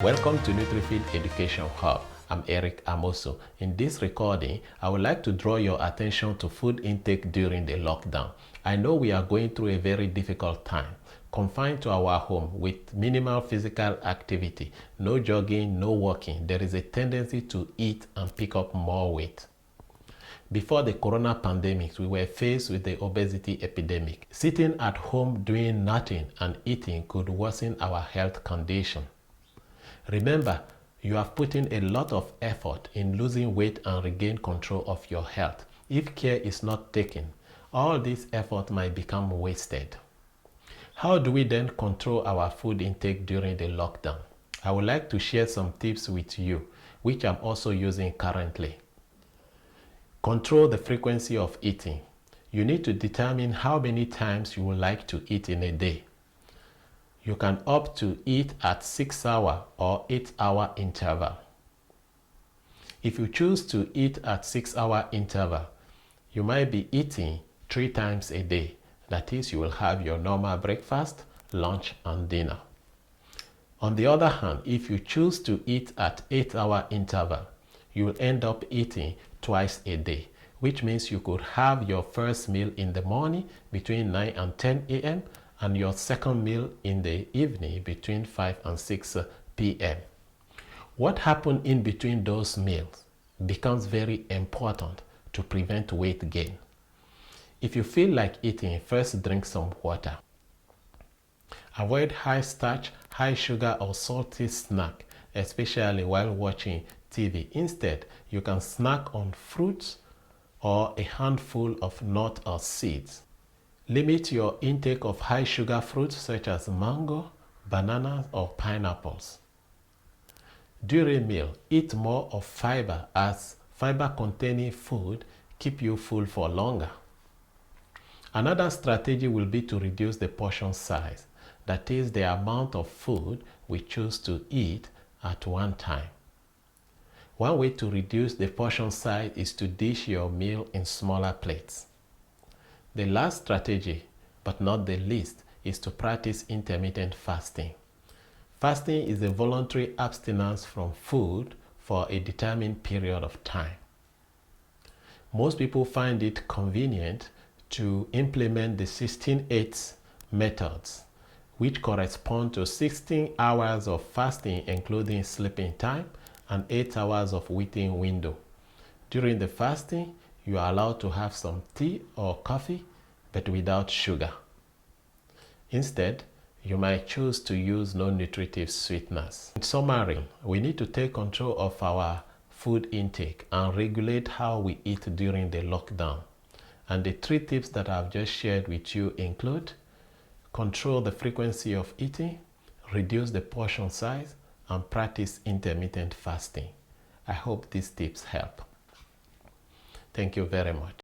Welcome to NutriFeed Education Hub. I'm Eric Amoso. In this recording, I would like to draw your attention to food intake during the lockdown. I know we are going through a very difficult time, confined to our home with minimal physical activity, no jogging, no walking. There is a tendency to eat and pick up more weight. Before the corona pandemic, we were faced with the obesity epidemic. Sitting at home doing nothing and eating could worsen our health condition. Remember, you have put in a lot of effort in losing weight and regain control of your health. If care is not taken, all this effort might become wasted. How do we then control our food intake during the lockdown? I would like to share some tips with you, which I'm also using currently. Control the frequency of eating. You need to determine how many times you would like to eat in a day. You can opt to eat at 6-hour or 8-hour interval. If you choose to eat at 6-hour interval, you might be eating 3 times a day. That is, you will have your normal breakfast, lunch, and dinner. On the other hand, if you choose to eat at 8-hour interval, you will end up eating twice a day, which means you could have your first meal in the morning between 9 and 10 a.m. and your second meal in the evening between 5 and 6 p.m. What happened in between those meals becomes very important to prevent weight gain. If you feel like eating, first drink some water. Avoid high starch, high sugar or salty snack, especially while watching TV. Instead, you can snack on fruits or a handful of nuts or seeds. Limit your intake of high sugar fruits such as mango, bananas, or pineapples. During meal, eat more of fiber, as fiber-containing food keep you full for longer. Another strategy will be to reduce the portion size, that is the amount of food we choose to eat at one time. One way to reduce the portion size is to dish your meal in smaller plates. The last strategy, but not the least, is to practice intermittent fasting. Fasting is a voluntary abstinence from food for a determined period of time. Most people find it convenient to implement the 16-8 methods, which correspond to 16 hours of fasting including sleeping time and 8 hours of eating window. During the fasting, you are allowed to have some tea or coffee, but without sugar. Instead, you might choose to use non-nutritive sweeteners. In summary, we need to take control of our food intake and regulate how we eat during the lockdown. And the 3 tips that I've just shared with you include: control the frequency of eating, reduce the portion size, and practice intermittent fasting. I hope these tips help. Thank you very much.